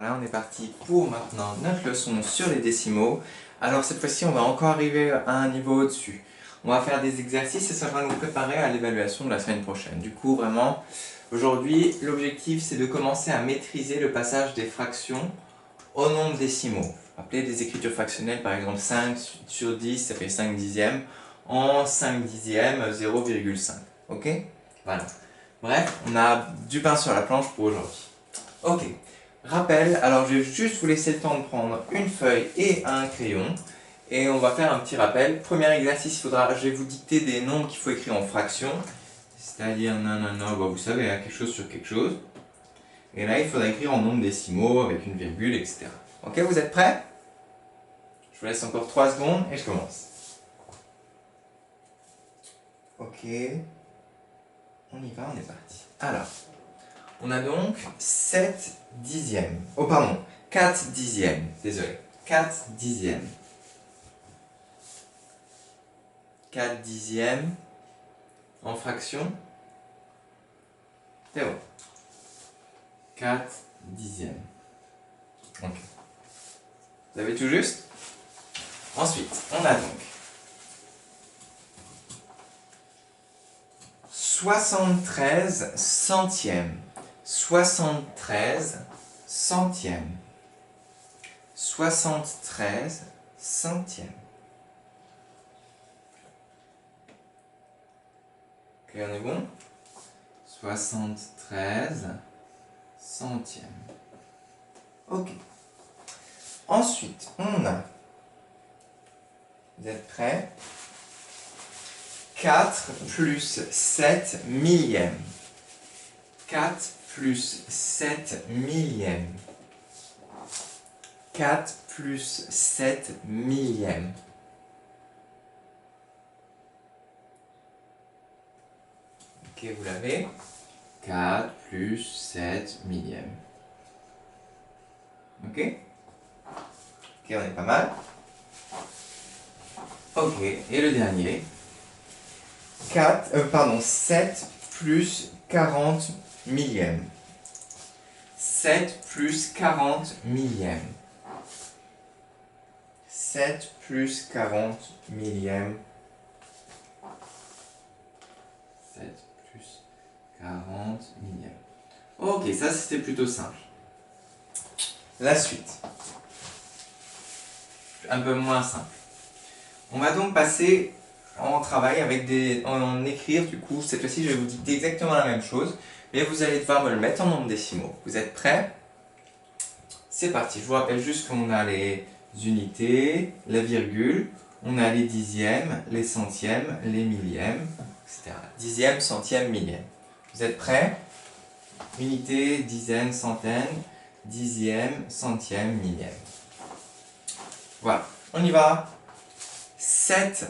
Là, on est parti pour maintenant notre leçon sur les décimaux. Alors cette fois-ci, on va encore arriver à un niveau au-dessus. On va faire des exercices et ça va nous préparer à l'évaluation de la semaine prochaine. Du coup, vraiment, aujourd'hui, l'objectif, c'est de commencer à maîtriser le passage des fractions au nombre décimaux. Appelez des écritures fractionnelles, par exemple 5 sur 10, ça fait 5 dixièmes, en 5 dixièmes, 0,5. Ok? Voilà. Bref, on a du pain sur la planche pour aujourd'hui. Ok. Rappel, alors je vais juste vous laisser le temps de prendre une feuille et un crayon et on va faire un petit rappel. Premier exercice, je vais vous dicter des nombres qu'il faut écrire en fractions, c'est-à-dire nanana, vous savez, quelque chose sur quelque chose. Et là, il faudra écrire en nombres décimaux avec une virgule, etc. Ok, vous êtes prêts? Je vous laisse encore 3 secondes et je commence. Ok, on y va, on est parti. Alors, on a donc 7 dixièmes. Oh pardon, 4 dixièmes. Désolé. 4 dixièmes. 4 dixièmes en fraction. C'est bon. 4 dixièmes. Ok. Vous avez tout juste? Ensuite, on a donc 73 centièmes. 73 centièmes. 73 centièmes. Ok, on est bon? 73 centièmes. Ok. Ensuite, on a, vous êtes prêts? 4 plus 7 millièmes. 4 plus 7 millièmes. 4 plus 7 millièmes. Ok, vous l'avez? 4 plus 7 millièmes. Ok? Ok, on est pas mal. Ok, et le dernier. 7 plus 40 millièmes. 7 plus 40 millièmes. 7 plus 40 millièmes. 7 plus 40 millièmes. Ok, ça c'était plutôt simple. La suite. Un peu moins simple. On va donc passer en travail avec en écrire, du coup, cette fois-ci je vais vous dicter exactement la même chose, mais vous allez devoir me le mettre en nombres décimaux. Vous êtes prêts? C'est parti. Je vous rappelle juste qu'on a les unités, la virgule, on a les dixièmes, les centièmes, les millièmes, etc. Dixième, centième, millième. Vous êtes prêts? Unité, dizaine, centaine, dixième, centième, millième. Voilà, on y va. 7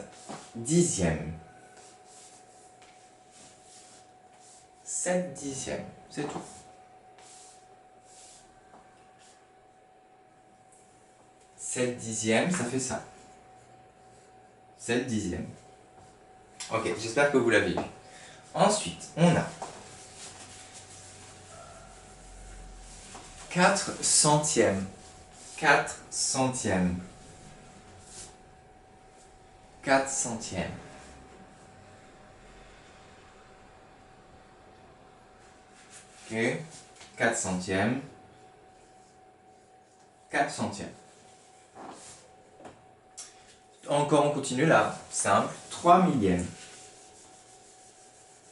dixièmes. 7 dixièmes, c'est tout. 7 dixièmes, ça fait ça. 7 dixièmes. Ok, j'espère que vous l'avez vu. Ensuite, on a 4 centièmes. 4 centièmes. 4 centièmes. Ok, 4 centièmes. 4 centièmes. Encore, on continue là. Simple. 3 millièmes.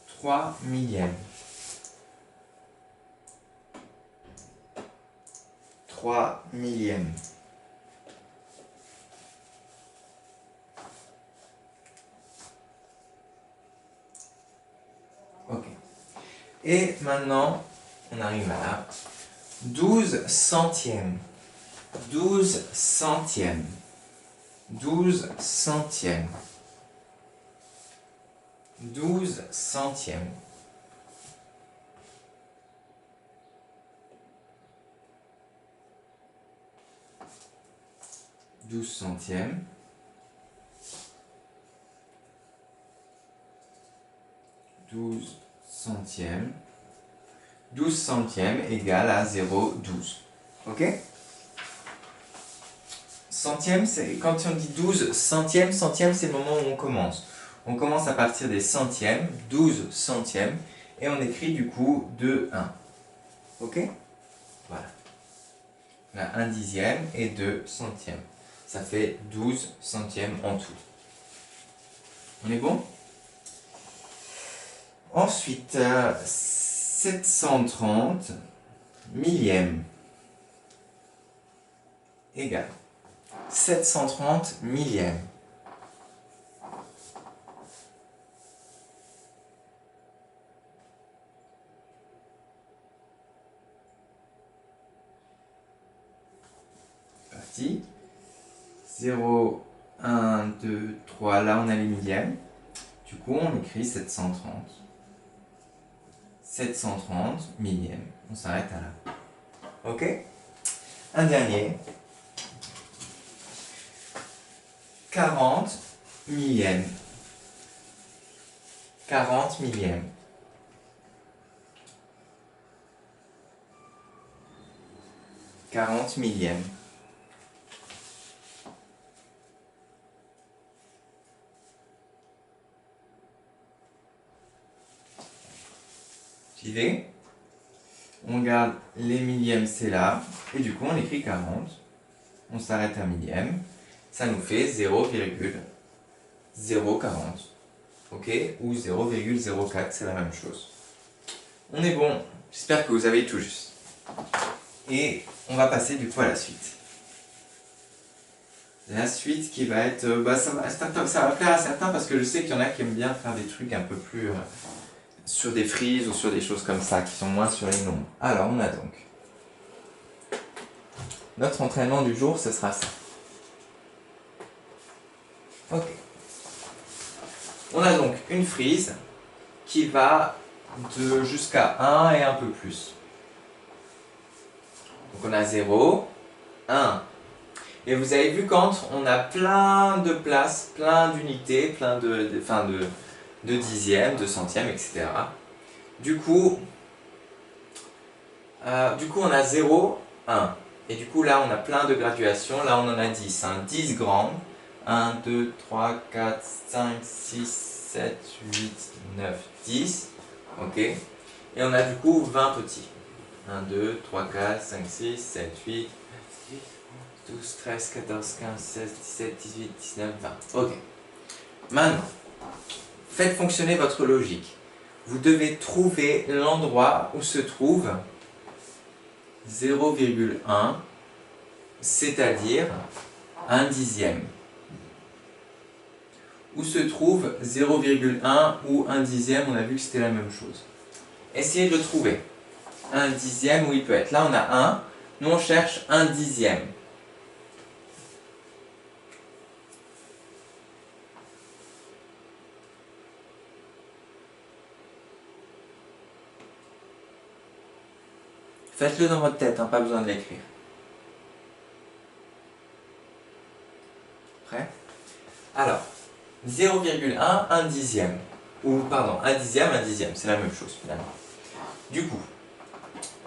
3 millièmes. 3 millièmes. Ok. Et maintenant, on arrive à là. 12 centièmes. 12 centièmes. 12 centièmes. 12 centièmes. 12 centièmes. 12 centièmes. 12 centièmes égale à 0,12. Ok? Centième, c'est quand on dit 12 centièmes, centième c'est le moment où on commence. On commence à partir des centièmes, 12 centièmes, et on écrit du coup 2, 1. Ok? Voilà. On a 1 dixième et 2 centièmes. Ça fait 12 centièmes en tout. On est bon? Ensuite, 730 millièmes égale 730 millièmes. Parti. 0, 1, 2, 3. Là, on a les millièmes. Du coup, on écrit 730. 730 millièmes. On s'arrête à là. Ok? Un dernier. 40 millièmes. 40 millièmes. 40 millièmes. J'y vais. On garde les millièmes, c'est là. Et du coup, on écrit 40. On s'arrête à millième. Ça nous fait 0,040. Ok? Ou 0,04, c'est la même chose. On est bon. J'espère que vous avez tout juste. Et on va passer du coup à la suite. La suite qui va être... ça va plaire à certains parce que je sais qu'il y en a qui aiment bien faire des trucs un peu plus... sur des frises ou sur des choses comme ça, qui sont moins sur les nombres. Alors, on a donc... Notre entraînement du jour, ce sera ça. Ok. On a donc une frise qui va de jusqu'à 1 et un peu plus. Donc on a 0, 1. Et vous avez vu quand on a plein de places, plein d'unités, plein de dixièmes, de centièmes, etc. Du coup, on a 0, 1. Et du coup, là, on a plein de graduations. Là, on en a 10. 10 grandes. 1, 2, 3, 4, 5, 6, 7, 8, 9, 10. Ok. Et on a du coup 20 petits. 1, 2, 3, 4, 5, 6, 7, 8, 12, 13, 14, 15, 16, 17, 18, 19, 20. Ok. Maintenant, faites fonctionner votre logique. Vous devez trouver l'endroit où se trouve 0,1, c'est-à-dire 1 dixième. Où se trouve 0,1 ou 1 dixième, on a vu que c'était la même chose. Essayez de le trouver. 1 dixième où il peut être. Là on a 1, nous on cherche 1 dixième. Faites-le dans votre tête, hein, pas besoin de l'écrire. Prêt? Alors, 0,1, 1 dixième. Ou pardon, 1 dixième, c'est la même chose finalement. Du coup,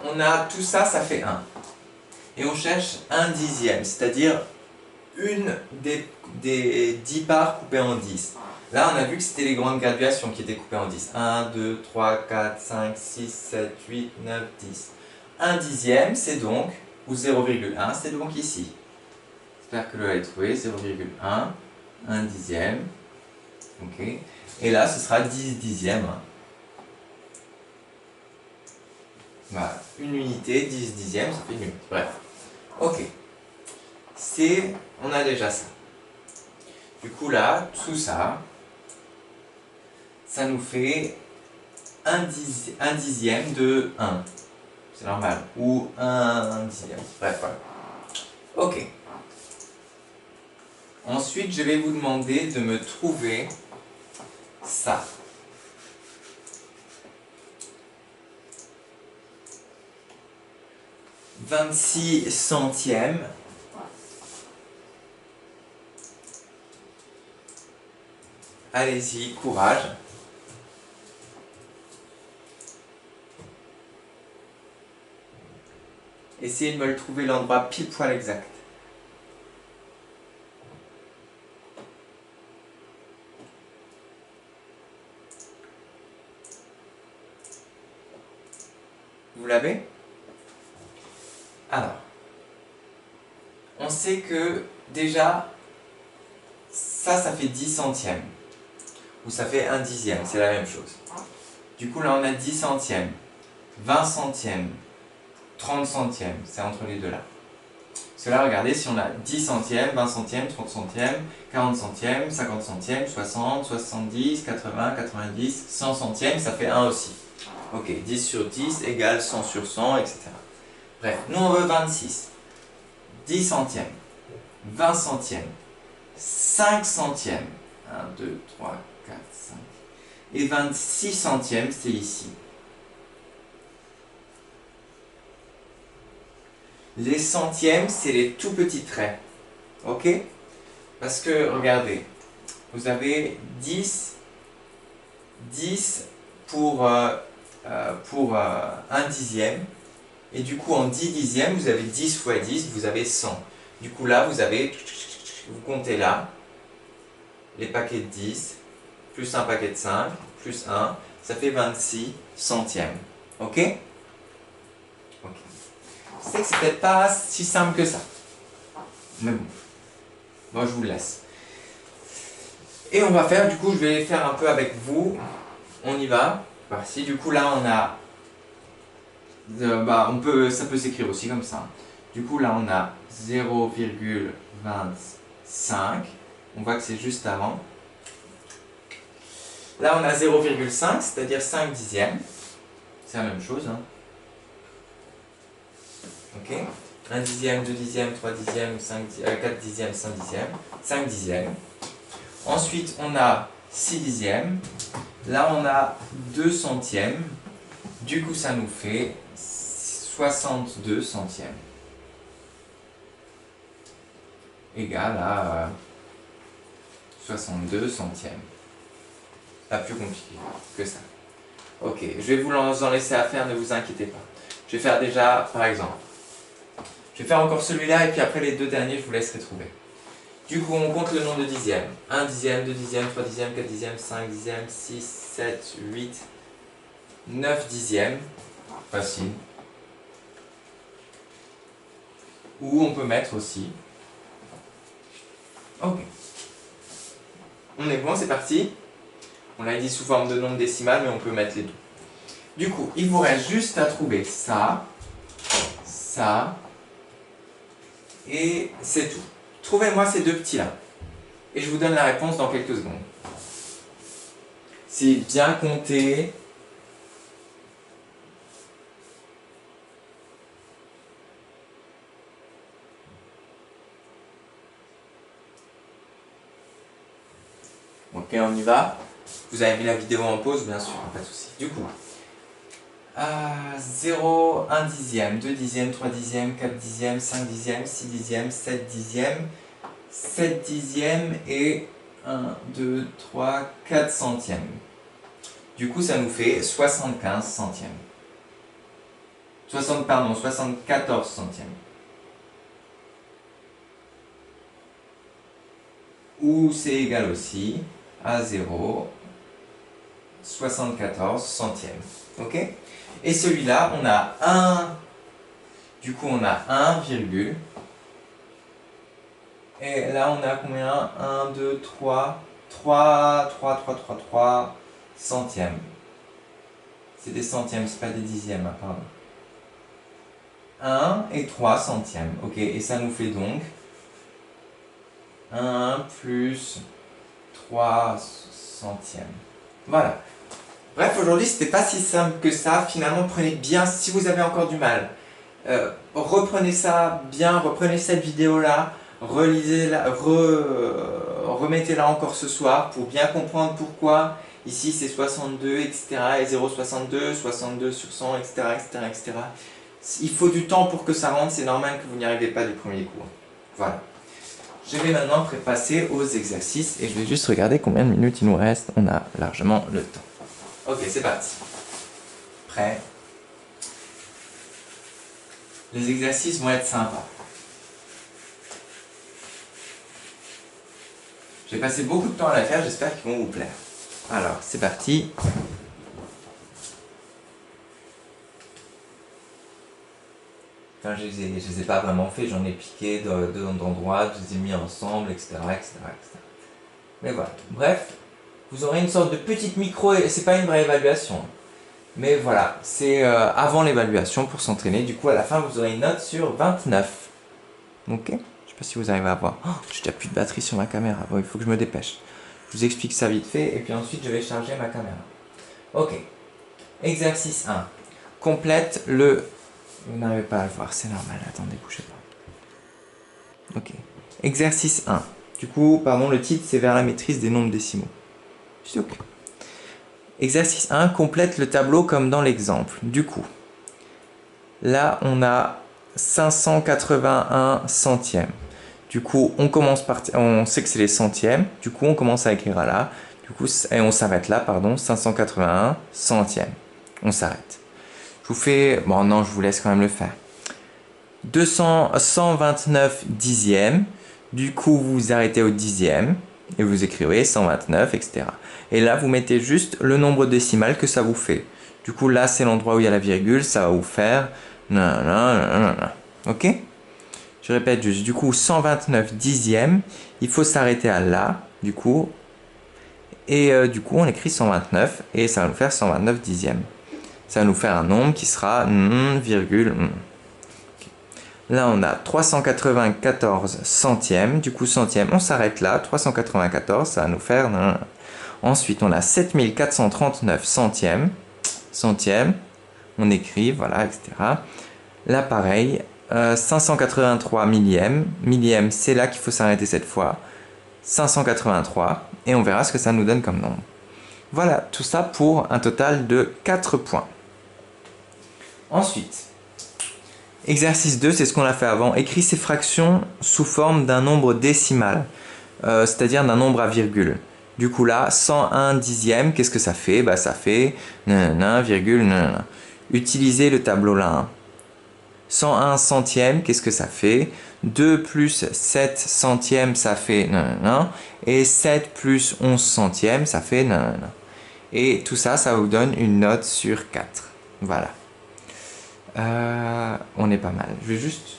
on a tout ça, ça fait 1. Et on cherche 1 dixième, c'est-à-dire une des 10 parts coupées en 10. Là, on a vu que c'était les grandes graduations qui étaient coupées en 10. 1, 2, 3, 4, 5, 6, 7, 8, 9, 10. 1 dixième, c'est donc, ou 0,1, c'est donc ici. J'espère que vous l'avez trouvé, 0,1, 1 dixième. Ok. Et là, ce sera 10 dixièmes. Voilà. Une unité, 10 dixièmes, ça fait une unité. Bref. Ok. On a déjà ça. Du coup là, tout ça, ça nous fait 1 dixième de 1. C'est normal. Ou 1 dixième. Bref, voilà. Ok. Ensuite, je vais vous demander de me trouver ça. « 26 centièmes » allez-y, courage. Essayez de me le trouver l'endroit pile poil exact. Vous l'avez? Alors, on sait que déjà, ça fait 10 centièmes. Ou ça fait 1 dixième, c'est la même chose. Du coup, là, on a 10 centièmes, 20 centièmes, 30 centièmes, c'est entre les deux là. Parce que là, regardez, si on a 10 centièmes, 20 centièmes, 30 centièmes, 40 centièmes, 50 centièmes, 60, 70, 80, 90, 100 centièmes, ça fait 1 aussi. Ok, 10 sur 10 égale 100 sur 100, etc. Bref, nous on veut 26. 10 centièmes, 20 centièmes, 5 centièmes, 1, 2, 3, 4, 5, et 26 centièmes, c'est ici. Les centièmes, c'est les tout petits traits. Ok? Parce que, regardez, vous avez 10 pour 1 dixième. Et du coup, en 10 dixièmes, vous avez 10 fois 10, vous avez 100. Du coup, là, vous comptez là, les paquets de 10, plus un paquet de 5, plus 1, ça fait 26 centièmes. Ok? Ok. Je sais que c'est peut-être pas si simple que ça. Mais bon. Moi, je vous le laisse. Et on va faire, du coup, je vais faire un peu avec vous. On y va. Voici, du coup, là, on a... ça peut s'écrire aussi comme ça. Du coup, là, on a 0,25. On voit que c'est juste avant. Là, on a 0,5, c'est-à-dire 5 dixièmes. C'est la même chose. Hein. Ok. 1 dixième, 2 dixièmes, 3 dixièmes, 4 dixièmes, 5 dixièmes. 5 dixièmes. Ensuite, on a 6 dixièmes. Là, on a 2 centièmes. Du coup, ça nous fait 62 centièmes. Égal à 62 centièmes. Pas plus compliqué que ça. Ok, je vais vous en laisser à faire, ne vous inquiétez pas. Je vais faire déjà, par exemple, je vais faire encore celui-là et puis après les deux derniers, je vous laisserai trouver. Du coup, on compte le nombre de dixièmes. 1 dixième, 2 dixièmes, 3 dixièmes, 4 dixièmes, 5 dixièmes, 6, 7, 8, 9 dixièmes. Facile. Ou on peut mettre aussi. Ok. On est bon, c'est parti. On l'a dit sous forme de nombre décimal, mais on peut mettre les deux. Du coup, il vous reste juste à trouver ça, ça, et c'est tout. Trouvez-moi ces deux petits-là. Et je vous donne la réponse dans quelques secondes. C'est bien compté. Ok, on y va. Vous avez mis la vidéo en pause, bien sûr, pas de souci. Du coup, 0, 1 dixième, 2 dixièmes, 3 dixièmes, 4 dixièmes, 5 dixièmes, 6 dixièmes, 7 dixièmes, 7 dixièmes et 1, 2, 3, 4 centièmes. Du coup, ça nous fait 75 centièmes. 74 centièmes. Ou c'est égal aussi à 0,74 centièmes. Ok? Et celui-là, on a 1. Du coup, on a 1, virgule. Et là, on a combien? 1, 2, 3 centièmes. C'est des centièmes, c'est pas des dixièmes, hein, pardon. 1 et 3 centièmes. Ok, et ça nous fait donc 1 plus 3 centièmes. Voilà. Bref, aujourd'hui, c'était pas si simple que ça. Finalement, prenez bien, si vous avez encore du mal, reprenez ça bien, reprenez cette vidéo-là, relisez-la, remettez-la encore ce soir pour bien comprendre pourquoi. Ici, c'est 62, etc. et 0,62, 62 sur 100, etc., etc., etc. Il faut du temps pour que ça rentre, c'est normal que vous n'y arrivez pas du premier coup. Voilà. Je vais maintenant passer aux exercices et je vais juste regarder combien de minutes il nous reste. On a largement le temps. Ok, c'est parti. Prêt? Les exercices vont être sympas. J'ai passé beaucoup de temps à la faire, j'espère qu'ils vont vous plaire. Alors, c'est parti. Enfin, je les ai pas vraiment fait, j'en ai piqué d'endroits, je les ai mis ensemble, etc., etc., etc. Mais voilà. Bref, vous aurez une sorte de petite micro, c'est pas une vraie évaluation. Mais voilà, c'est avant l'évaluation pour s'entraîner. Du coup, à la fin, vous aurez une note sur 29. Ok? Je sais pas si vous arrivez à voir. Oh, j'ai déjà plus de batterie sur ma caméra. Bon, il faut que je me dépêche. Je vous explique ça vite fait et puis ensuite je vais charger ma caméra. Ok. Exercice 1. Complète le... Vous n'arrivez pas à le voir, c'est normal. Attendez, bougez pas. Ok. Exercice 1. Du coup, pardon, le titre c'est vers la maîtrise des nombres décimaux. C'est ok. Exercice 1. Complète le tableau comme dans l'exemple. Du coup, là on a 581 centièmes. Du coup, on sait que c'est les centièmes. Du coup, on commence à écrire là. Du coup, et on s'arrête là, pardon. 581 centièmes. On s'arrête. Je vous fais... Bon, non, je vous laisse quand même le faire. 129 dixièmes. Du coup, vous vous arrêtez au dixième. Et vous écrivez 129, etc. Et là, vous mettez juste le nombre décimal que ça vous fait. Du coup, là, c'est l'endroit où il y a la virgule. Ça va vous faire... Ok ? Je répète juste, du coup, 129 dixièmes, il faut s'arrêter à là, du coup. Et du coup, on écrit 129 et ça va nous faire 129 dixièmes. Ça va nous faire un nombre qui sera virgule. Là, on a 394 centièmes. Du coup, centièmes, on s'arrête là. 394, ça va nous faire... Ensuite, on a 7439 centièmes. Centièmes, on écrit, voilà, etc. Là, pareil, 583 millièmes. Millième, c'est là qu'il faut s'arrêter cette fois. 583. Et on verra ce que ça nous donne comme nombre. Voilà, tout ça pour un total de 4 points. Ensuite, exercice 2, c'est ce qu'on a fait avant. Écris ces fractions sous forme d'un nombre décimal, c'est-à-dire d'un nombre à virgule. Du coup là, 101 dixième, qu'est-ce que ça fait? Bah, ça fait virgule. Utilisez le tableau là. Hein. 101 centièmes, qu'est-ce que ça fait? 2 plus 7 centièmes, ça fait et 7 plus 11 centièmes, ça fait Et tout ça, ça vous donne une note sur 4. Voilà. On est pas mal. Je vais juste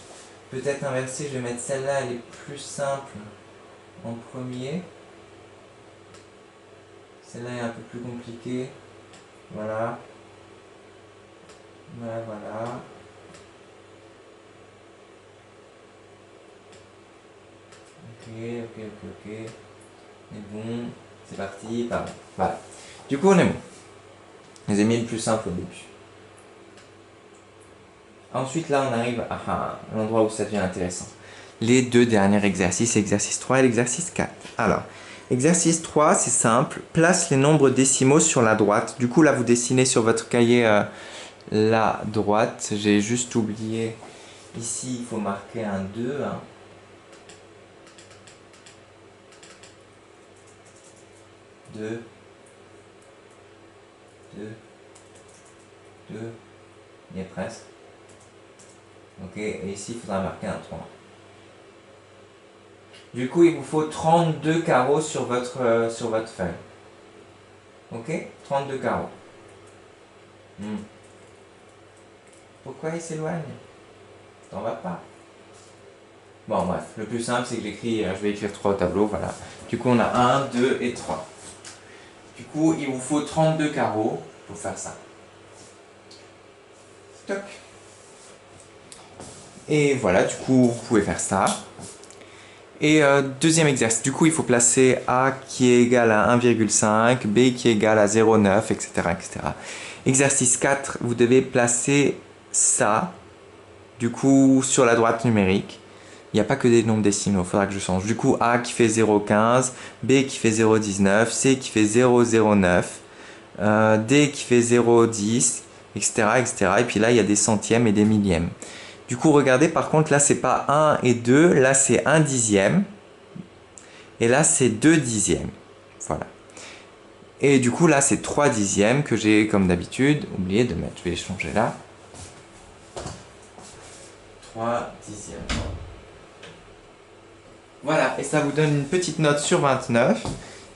peut-être inverser, je vais mettre celle-là, elle est plus simple en premier. Celle-là est un peu plus compliquée. Voilà. Voilà. Ok. On est bon. C'est parti. Pardon. Voilà. Du coup, on est bon. Je les ai mis le plus simple au début. Ensuite, là, on arrive à l'endroit où ça devient intéressant. Les deux derniers exercices, exercice 3 et l'exercice 4. Alors, exercice 3, c'est simple. Place les nombres décimaux sur la droite. Du coup, là, vous dessinez sur votre cahier la droite. J'ai juste oublié. Ici, il faut marquer un 2. Hein. 2. Il y est presque. Ok, et ici, il faudra marquer un 3. Du coup, il vous faut 32 carreaux sur votre feuille. Ok? 32 carreaux. Pourquoi il s'éloigne? T'en vas pas. Bon, bref, le plus simple, c'est que je vais écrire 3 au tableau, voilà. Du coup, on a 1, 2 et 3. Du coup, il vous faut 32 carreaux pour faire ça. Toc. Et voilà, du coup, vous pouvez faire ça. Et deuxième exercice, du coup, il faut placer A qui est égal à 1,5, B qui est égal à 0,9, etc., etc. Exercice 4, vous devez placer ça, du coup, sur la droite numérique. Il n'y a pas que des nombres décimaux, il faudra que je change. Du coup, A qui fait 0,15, B qui fait 0,19, C qui fait 0,09, D qui fait 0,10, etc., etc. Et puis là, il y a des centièmes et des millièmes. Du coup, regardez, par contre, là, c'est pas 1 et 2, là, c'est 1 dixième. Et là, c'est 2 dixièmes. Voilà. Et du coup, là, c'est 3 dixièmes que j'ai, comme d'habitude, oublié de mettre. Je vais les changer là. 3 dixièmes. Voilà, et ça vous donne une petite note sur 29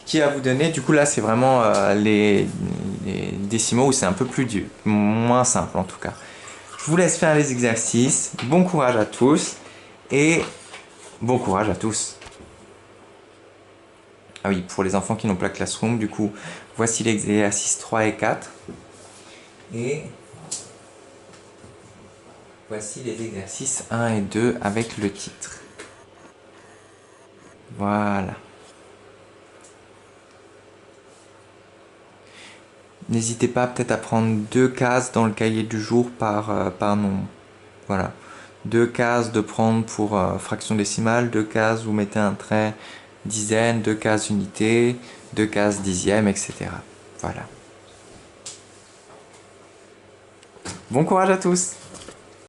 qui va vous donner, du coup là c'est vraiment les décimaux où c'est un peu plus dur, moins simple en tout cas. Je vous laisse faire les exercices, bon courage à tous et bon courage à tous. Ah oui, pour les enfants qui n'ont pas Classroom, du coup, voici les exercices 3 et 4. Et voici les exercices 1 et 2 avec le titre. Voilà. N'hésitez pas peut-être à prendre 2 cases dans le cahier du jour par nombre. Voilà. 2 cases de prendre pour fraction décimale, 2 cases vous mettez un trait dizaine, 2 cases unité, 2 cases dixième, etc. Voilà. Bon courage à tous!